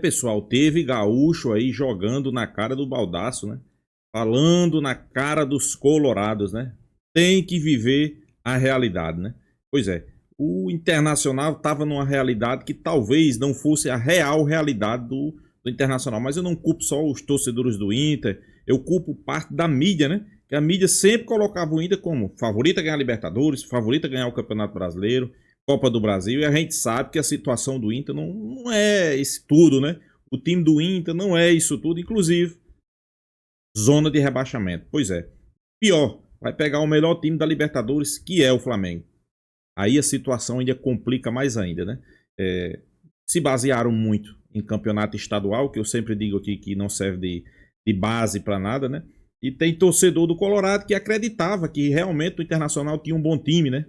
Pessoal, teve gaúcho aí jogando na cara do Baldasso, né? Falando na cara dos colorados, né? Tem que viver a realidade, né? Pois é, o Internacional estava numa realidade que talvez não fosse a real realidade do Internacional, mas eu não culpo só os torcedores do Inter, eu culpo parte da mídia, né? Que a mídia sempre colocava o Inter como favorito a ganhar a Libertadores, favorito a ganhar o Campeonato Brasileiro, Copa do Brasil, e a gente sabe que a situação do Inter não é isso tudo, né? O time do Inter não é isso tudo, inclusive zona de rebaixamento. Pois é, pior, vai pegar o melhor time da Libertadores, que é o Flamengo. Aí a situação ainda complica mais ainda, né? Se basearam muito em campeonato estadual, que eu sempre digo aqui que não serve de base para nada, né? E tem torcedor do Colorado que acreditava que realmente o Internacional tinha um bom time, né?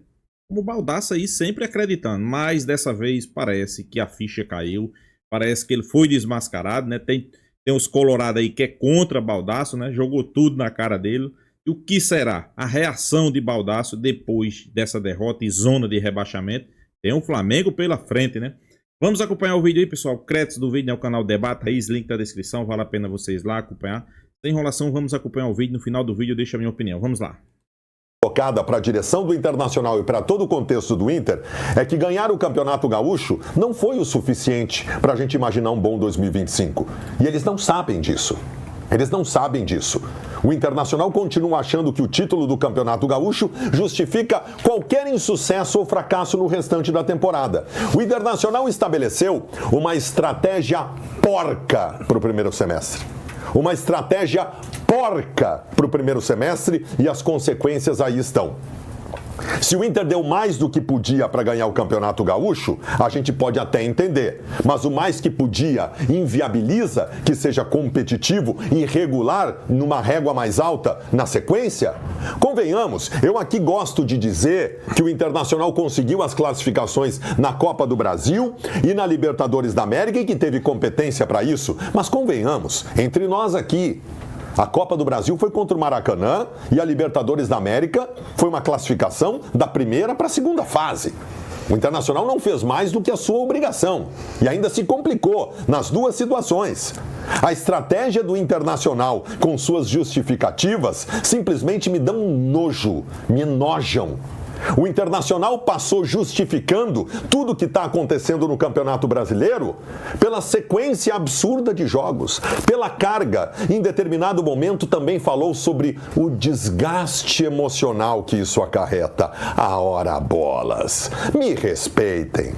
Como o Baldasso aí sempre acreditando, mas dessa vez parece que a ficha caiu, parece que ele foi desmascarado, né? Tem os Colorado aí que é contra Baldasso, né? Jogou tudo na cara dele. E o que será a reação de Baldasso depois dessa derrota e zona de rebaixamento? Tem o Flamengo pela frente, né? Vamos acompanhar o vídeo aí, pessoal. Créditos do vídeo é o canal Debate Raiz, link na descrição, vale a pena vocês lá acompanhar. Sem enrolação, vamos acompanhar o vídeo. No final do vídeo eu deixo a minha opinião. Vamos lá. Colocada para a direção do Internacional e para todo o contexto do Inter é que ganhar o Campeonato Gaúcho não foi o suficiente para a gente imaginar um bom 2025. E eles não sabem disso. Eles não sabem disso. O Internacional continua achando que o título do Campeonato Gaúcho justifica qualquer insucesso ou fracasso no restante da temporada. O Internacional estabeleceu uma estratégia porca para o primeiro semestre. Uma estratégia porca para o primeiro semestre e as consequências aí estão. Se o Inter deu mais do que podia para ganhar o Campeonato Gaúcho, a gente pode até entender. Mas o mais que podia inviabiliza que seja competitivo e regular numa régua mais alta na sequência? Convenhamos, eu aqui gosto de dizer que o Internacional conseguiu as classificações na Copa do Brasil e na Libertadores da América e que teve competência para isso. Mas convenhamos, entre nós aqui, a Copa do Brasil foi contra o Maracanã e a Libertadores da América foi uma classificação da primeira para a segunda fase. O Internacional não fez mais do que a sua obrigação e ainda se complicou nas duas situações. A estratégia do Internacional com suas justificativas simplesmente me dão um nojo, me enojam. O Internacional passou justificando tudo o que está acontecendo no Campeonato Brasileiro pela sequência absurda de jogos, pela carga. Em determinado momento também falou sobre o desgaste emocional que isso acarreta. Ora bolas, me respeitem.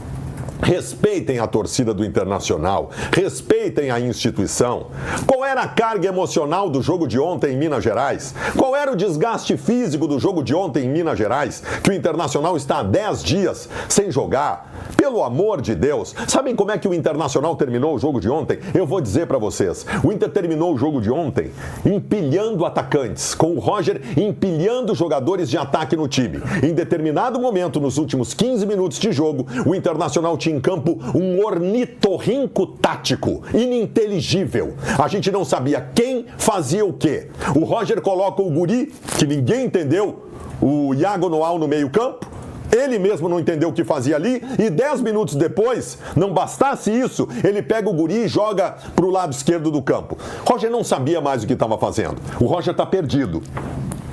Respeitem a torcida do Internacional, respeitem a instituição. Qual era a carga emocional do jogo de ontem em Minas Gerais? Qual era o desgaste físico do jogo de ontem em Minas Gerais? Que o Internacional está há 10 dias sem jogar. Pelo amor de Deus, sabem como é que o Internacional terminou o jogo de ontem? Eu vou dizer para vocês. O Inter terminou o jogo de ontem empilhando atacantes, com o Roger empilhando jogadores de ataque no time. Em determinado momento, nos últimos 15 minutos de jogo, o Internacional tinha em campo um ornitorrinco tático, ininteligível. A gente não sabia quem fazia o quê. O Roger coloca o guri, que ninguém entendeu, o Iago Noal no meio-campo. Ele mesmo não entendeu o que fazia ali e 10 minutos depois, não bastasse isso, ele pega o guri e joga para o lado esquerdo do campo. Roger não sabia mais o que estava fazendo. O Roger está perdido.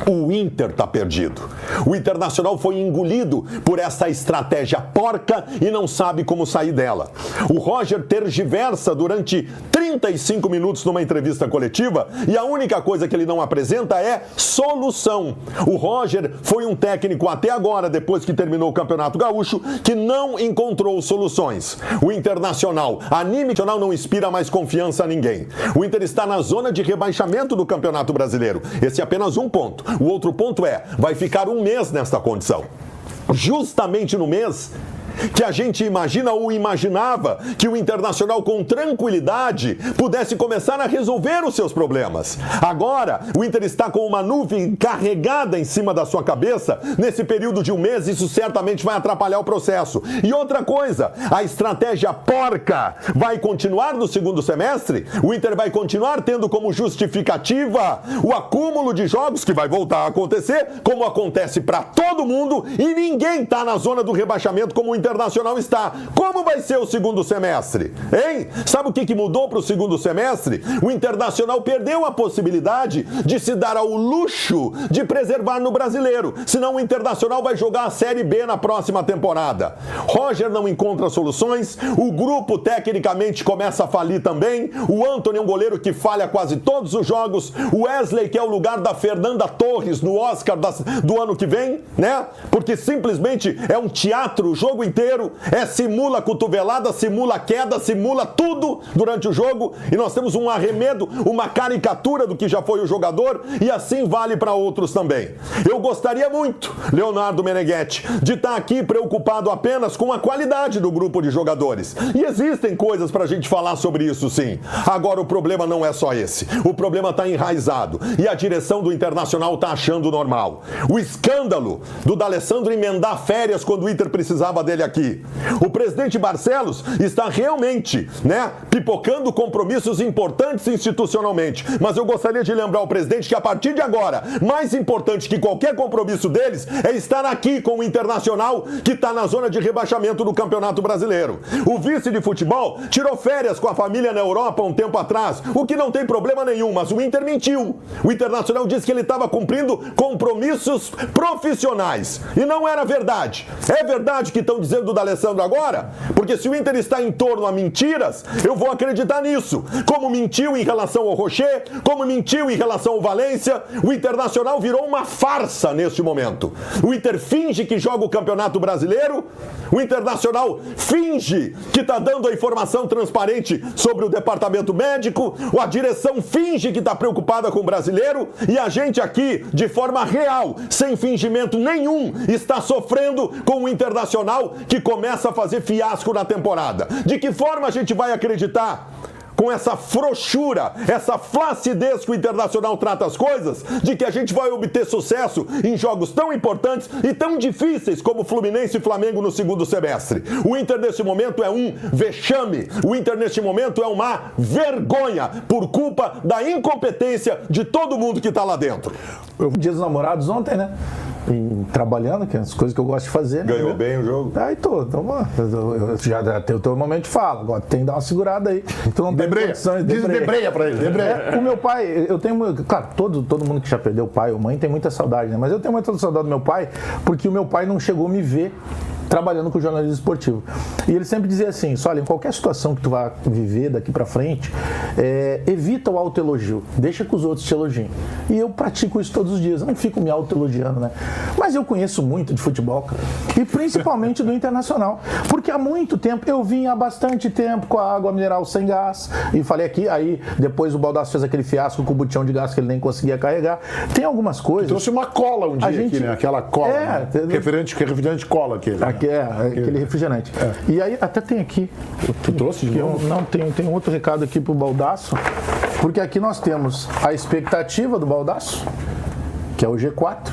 O Inter está perdido. O Internacional foi engolido por essa estratégia porca e não sabe como sair dela. O Roger tergiversa durante 35 minutos numa entrevista coletiva e a única coisa que ele não apresenta é solução. O Roger foi um técnico até agora, depois que terminou o Campeonato Gaúcho, que não encontrou soluções. O Internacional, animacional, não inspira mais confiança a ninguém. O Inter está na zona de rebaixamento do Campeonato Brasileiro. Esse é apenas um ponto. O outro ponto é, vai ficar um mês nesta condição. Justamente no mês que a gente imagina ou imaginava que o Internacional com tranquilidade pudesse começar a resolver os seus problemas. Agora, o Inter está com uma nuvem carregada em cima da sua cabeça. Nesse período de um mês, isso certamente vai atrapalhar o processo. E outra coisa, a estratégia porca vai continuar no segundo semestre? O Inter vai continuar tendo como justificativa o acúmulo de jogos que vai voltar a acontecer, como acontece para todo mundo, e ninguém está na zona do rebaixamento como o Inter Internacional está. Como vai ser o segundo semestre? Hein? Sabe o que mudou para o segundo semestre? O Internacional perdeu a possibilidade de se dar ao luxo de preservar no Brasileiro. Senão o Internacional vai jogar a Série B na próxima temporada. Roger não encontra soluções, o grupo tecnicamente começa a falir também, o Antony é um goleiro que falha quase todos os jogos, o Wesley que é o lugar da Fernanda Torres no Oscar do ano que vem, né? Porque simplesmente é um teatro o jogo inteiro, simula cotovelada, simula queda, simula tudo durante o jogo, e nós temos um arremedo, uma caricatura do que já foi o jogador, e assim vale para outros também. Eu gostaria muito, Leonardo Meneghetti, de estar aqui preocupado apenas com a qualidade do grupo de jogadores. E existem coisas para a gente falar sobre isso, sim. Agora, o problema não é só esse. O problema está enraizado. E a direção do Internacional está achando normal. O escândalo do D'Alessandro emendar férias quando o Inter precisava dele aqui. O presidente Barcelos está realmente, pipocando compromissos importantes institucionalmente. Mas eu gostaria de lembrar ao presidente que, a partir de agora, mais importante que qualquer compromisso deles é estar aqui com o Internacional, que está na zona de rebaixamento do Campeonato Brasileiro. O vice de futebol tirou férias com a família na Europa um tempo atrás, o que não tem problema nenhum, mas o Inter mentiu. O Internacional disse que ele estava cumprindo compromissos profissionais. E não era verdade. É verdade que estão dizendo do D'Alessandro agora? Porque se o Inter está em torno a mentiras, eu vou acreditar nisso. Como mentiu em relação ao Rocher, como mentiu em relação ao Valência, o Internacional virou uma farsa neste momento. O Inter finge que joga o Campeonato Brasileiro, o Internacional finge que está dando a informação transparente sobre o departamento médico, a direção finge que está preocupada com o brasileiro, e a gente aqui, de forma real, sem fingimento nenhum, está sofrendo com o Internacional, que começa a fazer fiasco na temporada. De que forma a gente vai acreditar com essa frouxura, essa flacidez que o Internacional trata as coisas, de que a gente vai obter sucesso em jogos tão importantes e tão difíceis como Fluminense e Flamengo no segundo semestre? O Inter nesse momento é um vexame, o Inter neste momento é uma vergonha por culpa da incompetência de todo mundo que está lá dentro. Dia dos Namorados ontem, né? E trabalhando, que é as coisas que eu gosto de fazer. Ganhou bem o jogo? Aí eu já tenho o teu momento de fala, agora tem que dar uma segurada aí. Tu não tem condições. Debreia pra ele, debreia. O meu pai, eu tenho, claro, todo mundo que já perdeu pai ou mãe tem muita saudade, né? Mas eu tenho muita saudade do meu pai, porque o meu pai não chegou a me ver trabalhando com jornalismo esportivo. E ele sempre dizia assim, olha, em qualquer situação que tu vá viver daqui pra frente, evita o autoelogio, deixa que os outros te elogiem. E eu pratico isso todos os dias, eu não fico me autoelogiando, né? Mas eu conheço muito de futebol, cara, e principalmente do Internacional, porque há muito tempo, eu vim há bastante tempo com a água mineral sem gás, e falei aqui, aí depois o Baldasso fez aquele fiasco com o botijão de gás que ele nem conseguia carregar. Tem algumas coisas... Trouxe uma cola um dia aqui, né? Aquela cola, né? refrigerante cola aquele. Aquele refrigerante. E aí, até tem aqui. Tu trouxe de novo? Não, tem outro recado aqui pro Baldasso, porque aqui nós temos a expectativa do Baldasso, que é o G4,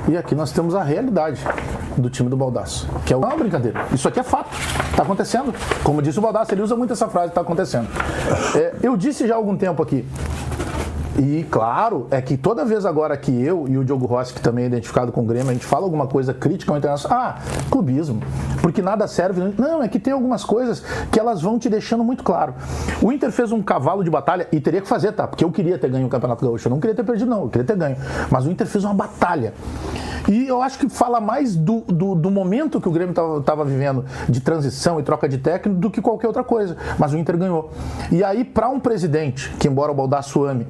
e aqui nós temos a realidade do time do Baldasso, que é uma brincadeira. Isso aqui é fato. Tá acontecendo. Como disse o Baldasso, ele usa muito essa frase, tá acontecendo. Eu disse já há algum tempo aqui, e claro, é que toda vez agora que eu e o Diogo Rossi, que também é identificado com o Grêmio, a gente fala alguma coisa crítica ao Internacional, clubismo, porque nada serve. Não, é que tem algumas coisas que elas vão te deixando muito claro. O Inter fez um cavalo de batalha, e teria que fazer, tá? Porque eu queria ter ganho o Campeonato Gaúcho, eu não queria ter perdido não, eu queria ter ganho. Mas o Inter fez uma batalha. E eu acho que fala mais do momento que o Grêmio estava vivendo, de transição e troca de técnico, do que qualquer outra coisa. Mas o Inter ganhou. E aí, para um presidente, que embora o Baldasso ame,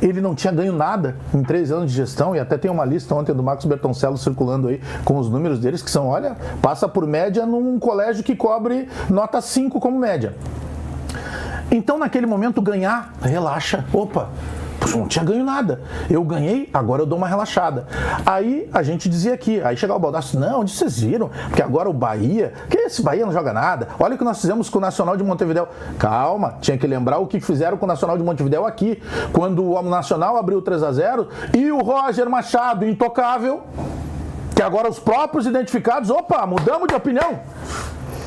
ele não tinha ganho nada em 3 anos de gestão, e até tem uma lista ontem do Marcos Bertoncello circulando aí com os números deles, que são, olha, passa por média num colégio que cobre nota 5 como média. Então, naquele momento, ganhar, relaxa, opa, eu não tinha ganho nada. Eu ganhei, agora eu dou uma relaxada. Aí a gente dizia aqui, aí chegava o Baldasso, não, onde vocês viram? Porque agora o Bahia, que esse Bahia não joga nada. Olha o que nós fizemos com o Nacional de Montevidéu. Calma, tinha que lembrar o que fizeram com o Nacional de Montevidéu aqui, quando o Nacional abriu 3-0 e o Roger Machado, intocável, que agora os próprios identificados, opa, mudamos de opinião.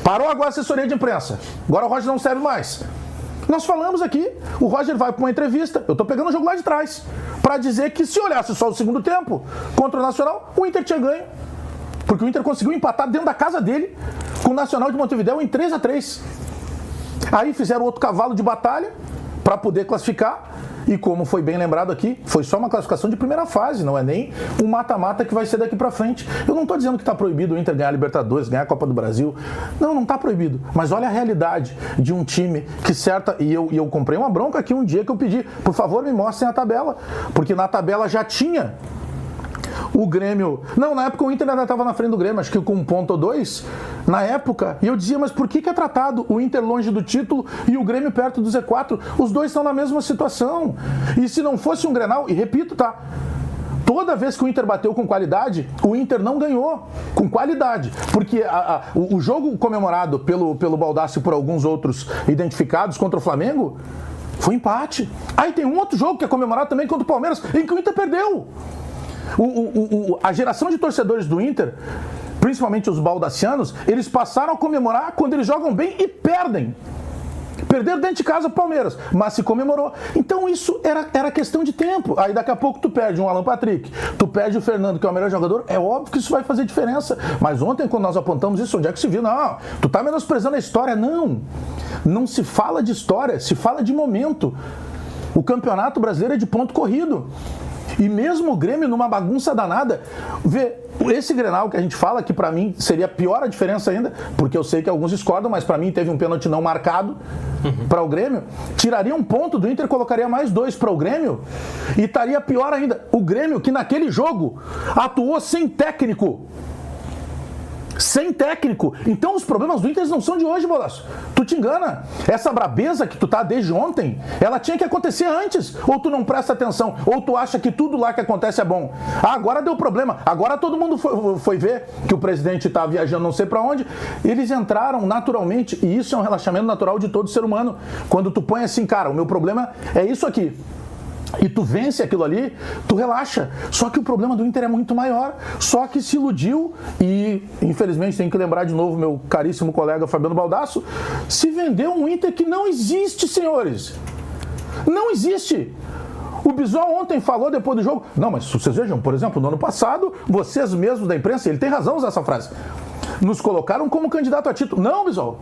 Parou agora a assessoria de imprensa. Agora o Roger não serve mais. Nós falamos aqui, o Roger vai para uma entrevista, eu estou pegando o jogo lá de trás, para dizer que se olhasse só o segundo tempo contra o Nacional, o Inter tinha ganho. Porque o Inter conseguiu empatar dentro da casa dele com o Nacional de Montevidéu em 3-3. Aí fizeram outro cavalo de batalha para poder classificar. E como foi bem lembrado aqui, foi só uma classificação de primeira fase, não é nem um mata-mata que vai ser daqui pra frente. Eu não tô dizendo que tá proibido o Inter ganhar a Libertadores, ganhar a Copa do Brasil. Não tá proibido. Mas olha a realidade de um time que E eu comprei uma bronca aqui um dia que eu pedi, por favor, me mostrem a tabela. Porque na tabela já tinha o Grêmio... Não, na época o Inter ainda estava na frente do Grêmio, acho que com 1 ponto ou 2, na época. E eu dizia, mas por que é tratado o Inter longe do título e o Grêmio perto do Z4? Os dois estão na mesma situação. E se não fosse um Grenal, e repito, tá? Toda vez que o Inter bateu com qualidade, o Inter não ganhou com qualidade. Porque o jogo comemorado pelo Baldasso e por alguns outros identificados contra o Flamengo foi empate. Aí tem um outro jogo que é comemorado também contra o Palmeiras, em que o Inter perdeu. A geração de torcedores do Inter, principalmente os baldacianos, eles passaram a comemorar quando eles jogam bem e perdem. Perderam dentro de casa o Palmeiras, mas se comemorou. Então isso era questão de tempo. Aí daqui a pouco tu perde um Alan Patrick, tu perde o Fernando, que é o melhor jogador, é óbvio que isso vai fazer diferença. Mas ontem, quando nós apontamos isso, onde é que se viu? Não, tu tá menosprezando a história. Não se fala de história, se fala de momento. O Campeonato Brasileiro é de ponto corrido. E mesmo o Grêmio, numa bagunça danada, esse Grenal que a gente fala, que pra mim seria pior a diferença ainda, porque eu sei que alguns discordam, mas pra mim teve um pênalti não marcado para o Grêmio, tiraria um ponto do Inter, colocaria mais 2 para o Grêmio e estaria pior ainda. O Grêmio, que naquele jogo atuou sem técnico. Sem técnico. Então os problemas do Inter não são de hoje, Bolaço. Tu te engana. Essa brabeza que tu tá desde ontem, ela tinha que acontecer antes. Ou tu não presta atenção, ou tu acha que tudo lá que acontece é bom. Agora deu problema. Agora todo mundo foi ver que o presidente tá viajando não sei pra onde. Eles entraram naturalmente, e isso é um relaxamento natural de todo ser humano. Quando tu põe assim, cara, o meu problema é isso aqui. E tu vence aquilo ali, tu relaxa. Só que o problema do Inter é muito maior. Só que se iludiu e, infelizmente, tem que lembrar de novo meu caríssimo colega Fabiano Baldasso, se vendeu um Inter que não existe, senhores. Não existe. O Bisol ontem falou depois do jogo. Não, mas vocês vejam, por exemplo, no ano passado, vocês mesmos da imprensa, ele tem razão usar essa frase, nos colocaram como candidato a título. Não, Bisol.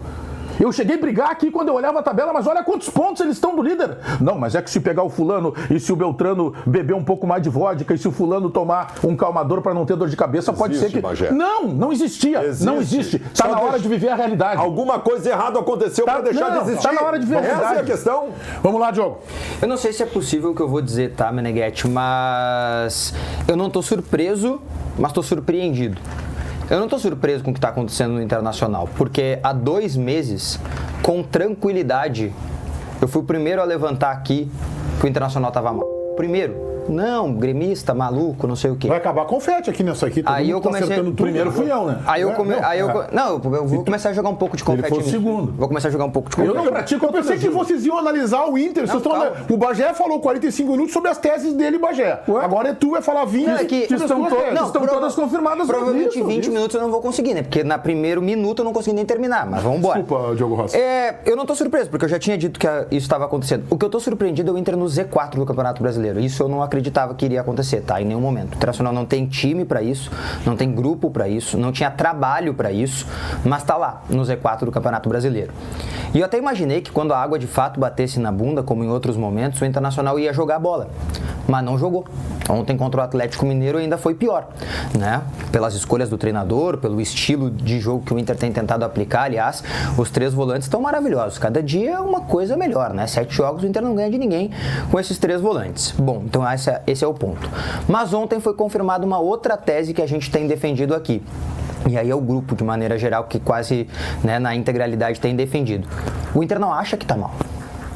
Eu cheguei a brigar aqui quando eu olhava a tabela, mas olha quantos pontos eles estão do líder. Não, mas é que se pegar o fulano e se o Beltrano beber um pouco mais de vodka e se o fulano tomar um calmador para não ter dor de cabeça, pode ser que... Bagé. Não existia. Existe. Não existe. Tá na hora de viver a realidade. Alguma coisa errada aconteceu para deixar de existir. Tá na hora de viver a realidade. Essa é a questão. Vamos lá, Diogo. Eu não sei se é possível o que eu vou dizer, tá, Meneghetti, mas eu não tô surpreso, mas tô surpreendido. Eu não estou surpreso com o que está acontecendo no Internacional, porque há 2 meses, com tranquilidade, eu fui o primeiro a levantar aqui que o Internacional estava mal. Primeiro. Não, gremista, maluco, não sei o quê. Vai acabar confete aqui nessa aqui. Aí eu comecei... Primeiro fui eu, né? Eu vou começar a jogar um pouco de confete. Ele foi o segundo. Vou começar a jogar um pouco de confete. Eu não pratico. Eu pensei que vocês iam analisar o Inter. O Bagé falou 45 minutos sobre as teses dele, Bagé. Agora tu vai falar 20. Estão todas confirmadas. Provavelmente 20 minutos eu não vou conseguir, né? Porque na primeiro minuto eu não consegui nem terminar. Mas vamos embora. Desculpa, Diogo Rossi. Eu não tô surpreso, porque eu já tinha dito que isso estava acontecendo. O que eu tô surpreendido é o Inter no Z4 do Campeonato Brasileiro. Isso eu não acreditava que iria acontecer, tá? Em nenhum momento. O Internacional não tem time pra isso, não tem grupo pra isso, não tinha trabalho pra isso, mas tá lá, no Z4 do Campeonato Brasileiro. E eu até imaginei que quando a água de fato batesse na bunda, como em outros momentos, o Internacional ia jogar bola, mas não jogou. Ontem contra o Atlético Mineiro ainda foi pior, né? Pelas escolhas do treinador, pelo estilo de jogo que o Inter tem tentado aplicar. Aliás, os 3 volantes estão maravilhosos. Cada dia é uma coisa melhor, né? 7 jogos o Inter não ganha de ninguém com esses 3 volantes. Bom, então esse é o ponto. Mas ontem foi confirmada uma outra tese que a gente tem defendido aqui. E aí é o grupo, de maneira geral, que quase, né, na integralidade tem defendido. O Inter não acha que tá mal.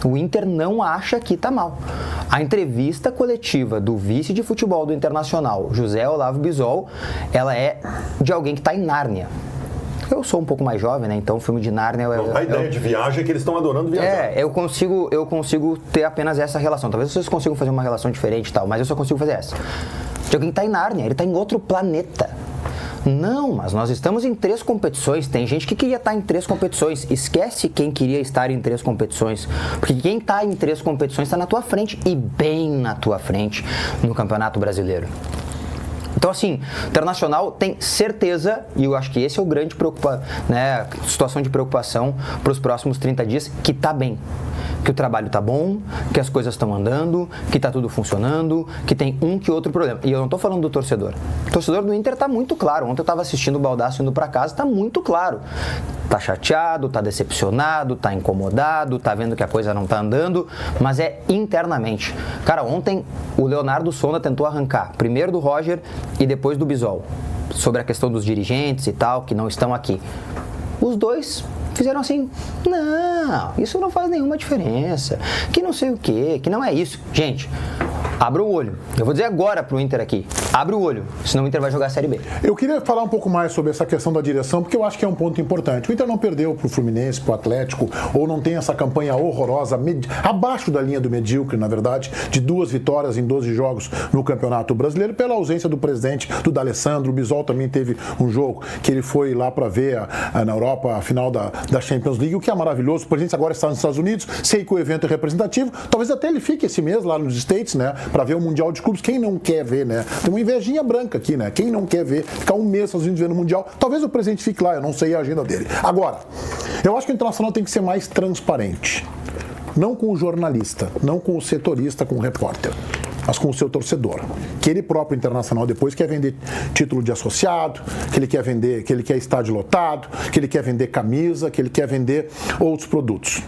O Inter não acha que tá mal. A entrevista coletiva do vice de futebol do Internacional, José Olavo Bisol, ela é de alguém que tá em Nárnia. Eu sou um pouco mais jovem, né? Então o filme de Nárnia... A ideia de viagem é que eles estão adorando viajar. Eu consigo ter apenas essa relação. Talvez vocês consigam fazer uma relação diferente e tal, mas eu só consigo fazer essa. De alguém que tá em Nárnia, ele tá em outro planeta. Não, mas nós estamos em 3 competições. Tem gente que queria estar em 3 competições. Esquece quem queria estar em 3 competições. Porque quem está em 3 competições está na tua frente, e bem na tua frente, no Campeonato Brasileiro. Então, assim, o Internacional tem certeza, e eu acho que esse é o grande situação de preocupação para os próximos 30 dias, que tá bem. Que o trabalho tá bom, que as coisas estão andando, que tá tudo funcionando, que tem um que outro problema. E eu não tô falando do torcedor. O torcedor do Inter tá muito claro. Ontem eu tava assistindo o Baldasso indo para casa, tá muito claro. Tá chateado, tá decepcionado, tá incomodado, tá vendo que a coisa não tá andando, mas é internamente. Cara, ontem o Leonardo Sonda tentou arrancar, primeiro do Roger e depois do Bisol, sobre a questão dos dirigentes e tal, que não estão aqui. Os dois fizeram assim, não, isso não faz nenhuma diferença, que não sei o quê, que não é isso. Gente, abra o olho. Eu vou dizer agora pro Inter aqui, abre o olho, senão o Inter vai jogar a Série B. Eu queria falar um pouco mais sobre essa questão da direção, porque eu acho que é um ponto importante. O Inter não perdeu pro Fluminense, pro Atlético, ou não tem essa campanha horrorosa, abaixo da linha do medíocre, na verdade, de 2 vitórias em 12 jogos no Campeonato Brasileiro, pela ausência do presidente, do D'Alessandro. O Bisol também teve um jogo que ele foi lá para ver na Europa a final da Champions League, o que é maravilhoso. O presidente agora está nos Estados Unidos, sei que o evento é representativo, talvez até ele fique esse mês lá nos States, né, para ver o Mundial de Clubes. Quem não quer ver, né? Tem uma invejinha branca aqui, né? Quem não quer ver, ficar um mês nos Estados Unidos vendo o Mundial, talvez o presidente fique lá, eu não sei a agenda dele. Agora, eu acho que o Internacional tem que ser mais transparente. Não com o jornalista, não com o setorista, com o repórter, mas com o seu torcedor. Que ele próprio, Internacional, depois quer vender título de associado, que ele quer vender, que ele quer estádio lotado, que ele quer vender camisa, que ele quer vender outros produtos.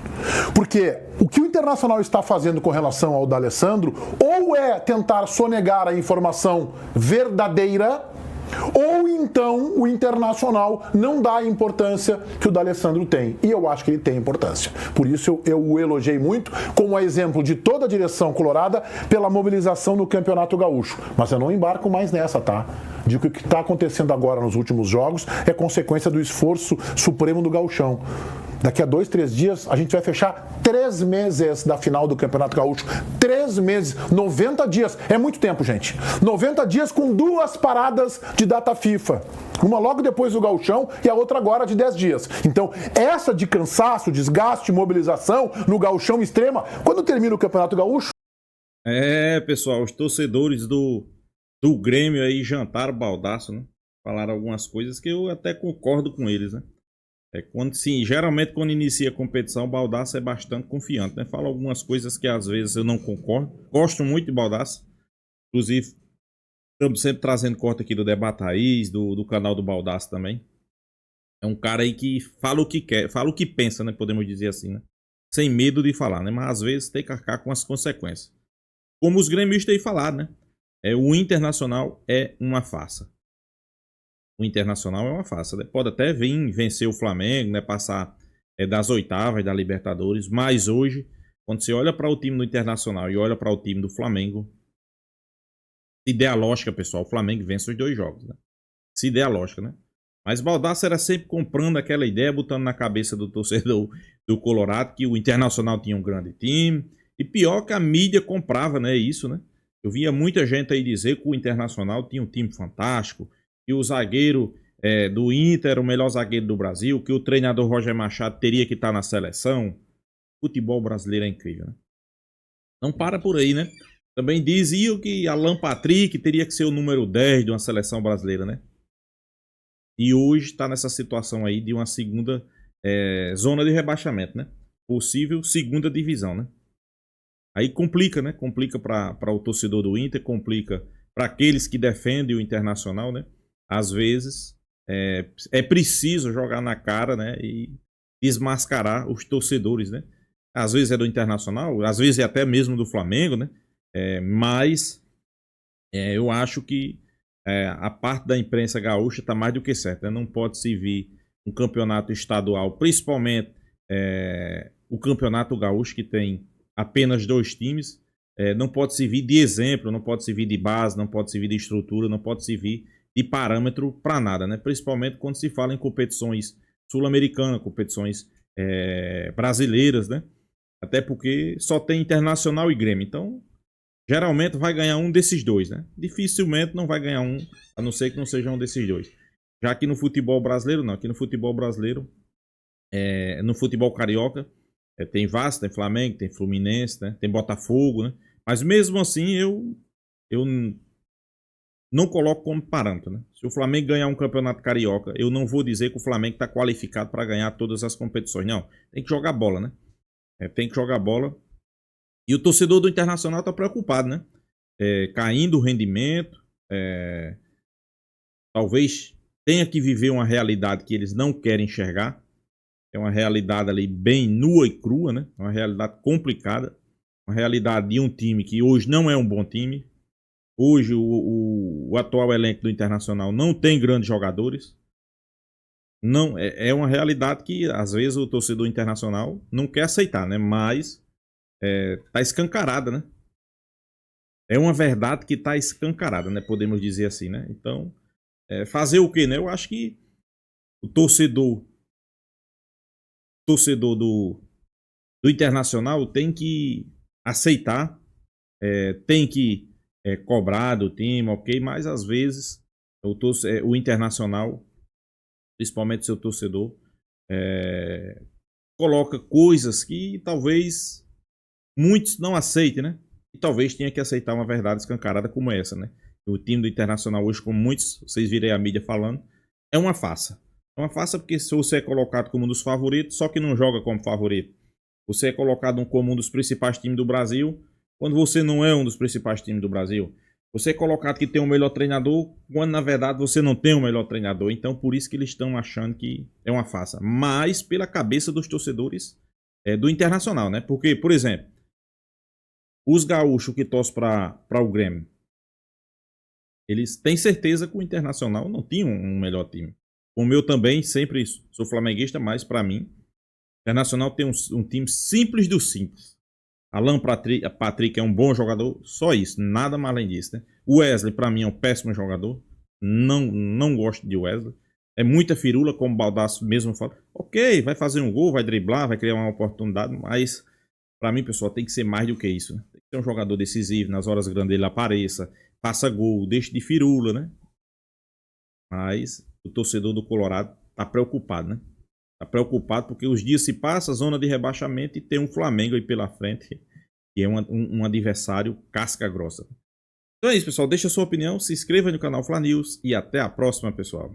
Porque o que o Internacional está fazendo com relação ao D'Alessandro, ou é tentar sonegar a informação verdadeira, ou então o Internacional não dá a importância que o D'Alessandro tem. E eu acho que ele tem importância. Por isso eu o elogiei muito, como exemplo de toda a direção colorada, pela mobilização no Campeonato Gaúcho. Mas eu não embarco mais nessa, tá? Digo que o que está acontecendo agora nos últimos jogos é consequência do esforço supremo do Gauchão. Daqui a 2, 3 dias, a gente vai fechar 3 meses da final do Campeonato Gaúcho. 3 meses, 90 dias. É muito tempo, gente. 90 dias com 2 paradas de data FIFA. Uma logo depois do Gauchão e a outra agora de 10 dias. Então, essa de cansaço, desgaste, mobilização no Gauchão extrema, quando termina o Campeonato Gaúcho... Pessoal, os torcedores do Grêmio aí jantaram Baldasso, né? Falaram algumas coisas que eu até concordo com eles, né? Geralmente quando inicia a competição, o Baldasso é bastante confiante, né? Fala algumas coisas que às vezes eu não concordo. Gosto muito de Baldasso. Inclusive, estamos sempre trazendo corte aqui do Debate Raiz, do canal do Baldasso também. É um cara aí que fala o que quer, fala o que pensa, né? Podemos dizer assim, né? Sem medo de falar, né? Mas às vezes tem que arcar com as consequências. Como os gremistas têm falado, né? O Internacional é uma farsa. O Internacional é uma farsa, né? Pode até vir vencer o Flamengo, né? Passar das oitavas da Libertadores, mas hoje, quando você olha para o time do Internacional e olha para o time do Flamengo, se der a lógica, pessoal, o Flamengo vence os 2 jogos, né? Se der a lógica, né? Mas Baldasso era sempre comprando aquela ideia, botando na cabeça do torcedor do Colorado que o Internacional tinha um grande time, e pior que a mídia comprava, né? Isso, né? Eu via muita gente aí dizer que o Internacional tinha um time fantástico, que o zagueiro do Inter era o melhor zagueiro do Brasil, que o treinador Roger Machado teria que estar na seleção. O futebol brasileiro é incrível, né? Não para por aí, né? Também diziam que Alan Patrick teria que ser o número 10 de uma seleção brasileira, né? E hoje está nessa situação aí de uma segunda zona de rebaixamento, né? Possível segunda divisão, né? Aí complica, né? Complica para o torcedor do Inter, complica para aqueles que defendem o Internacional, né? Às vezes é preciso jogar na cara, né? E desmascarar os torcedores, né? Às vezes é do Internacional, às vezes é até mesmo do Flamengo, né? Mas eu acho que a parte da imprensa gaúcha está mais do que certa, né? Não pode se vir um campeonato estadual, principalmente o campeonato gaúcho, que tem apenas 2 times, não pode servir de exemplo, não pode servir de base, não pode servir de estrutura, não pode servir de parâmetro para nada, né? Principalmente quando se fala em competições sul-americanas, competições brasileiras, né? Até porque só tem Internacional e Grêmio, então geralmente vai ganhar um desses 2, né? Dificilmente não vai ganhar um, a não ser que não seja um desses 2. Já que no futebol brasileiro, não. Aqui no futebol brasileiro, no futebol carioca, tem Vasco, tem Flamengo, tem Fluminense, né? Tem Botafogo, né? Mas mesmo assim, eu não coloco como parâmetro, né? Se o Flamengo ganhar um campeonato carioca, eu não vou dizer que o Flamengo está qualificado para ganhar todas as competições. Não, tem que jogar bola, né? Tem que jogar bola. E o torcedor do Internacional está preocupado, né? Caindo o rendimento, talvez tenha que viver uma realidade que eles não querem enxergar. É uma realidade ali bem nua e crua, né? Uma realidade complicada. Uma realidade de um time que hoje não é um bom time. Hoje o atual elenco do Internacional não tem grandes jogadores. Não, é uma realidade que às vezes o torcedor internacional não quer aceitar, né? Mas tá escancarada, né? É uma verdade que tá escancarada, né? Podemos dizer assim, né? Então, fazer o quê, né? Eu acho que o torcedor do Internacional tem que aceitar, tem que cobrar do time, ok? Mas às vezes o Internacional, principalmente seu torcedor, coloca coisas que talvez muitos não aceitem, né? E talvez tenha que aceitar uma verdade escancarada como essa, né? O time do Internacional hoje, como muitos, vocês virem a mídia falando, é uma farsa. É uma farsa porque se você é colocado como um dos favoritos, só que não joga como favorito. Você é colocado como um dos principais times do Brasil, quando você não é um dos principais times do Brasil. Você é colocado que tem o melhor treinador, quando na verdade você não tem o melhor treinador. Então por isso que eles estão achando que é uma farsa. Mas pela cabeça dos torcedores do Internacional, né? Porque, por exemplo, os gaúchos que torcem para o Grêmio, eles têm certeza que o Internacional não tinha um melhor time. Como eu também sempre sou flamenguista, mas para mim, o Internacional tem um time simples do simples. Alan Patrick é um bom jogador, só isso, nada mais além disso, né? O Wesley, para mim, é um péssimo jogador. Não gosto de Wesley. É muita firula, como o Baldasso mesmo fala. Ok, vai fazer um gol, vai driblar, vai criar uma oportunidade, mas para mim, pessoal, tem que ser mais do que isso, né? Tem que ser um jogador decisivo, nas horas grandes ele apareça, faça gol, deixe de firula, né? Mas o torcedor do Colorado tá preocupado, né? Tá preocupado porque os dias se passam, zona de rebaixamento e tem um Flamengo aí pela frente, que é um adversário casca grossa. Então é isso, pessoal. Deixa a sua opinião, se inscreva no canal Fla News e até a próxima, pessoal.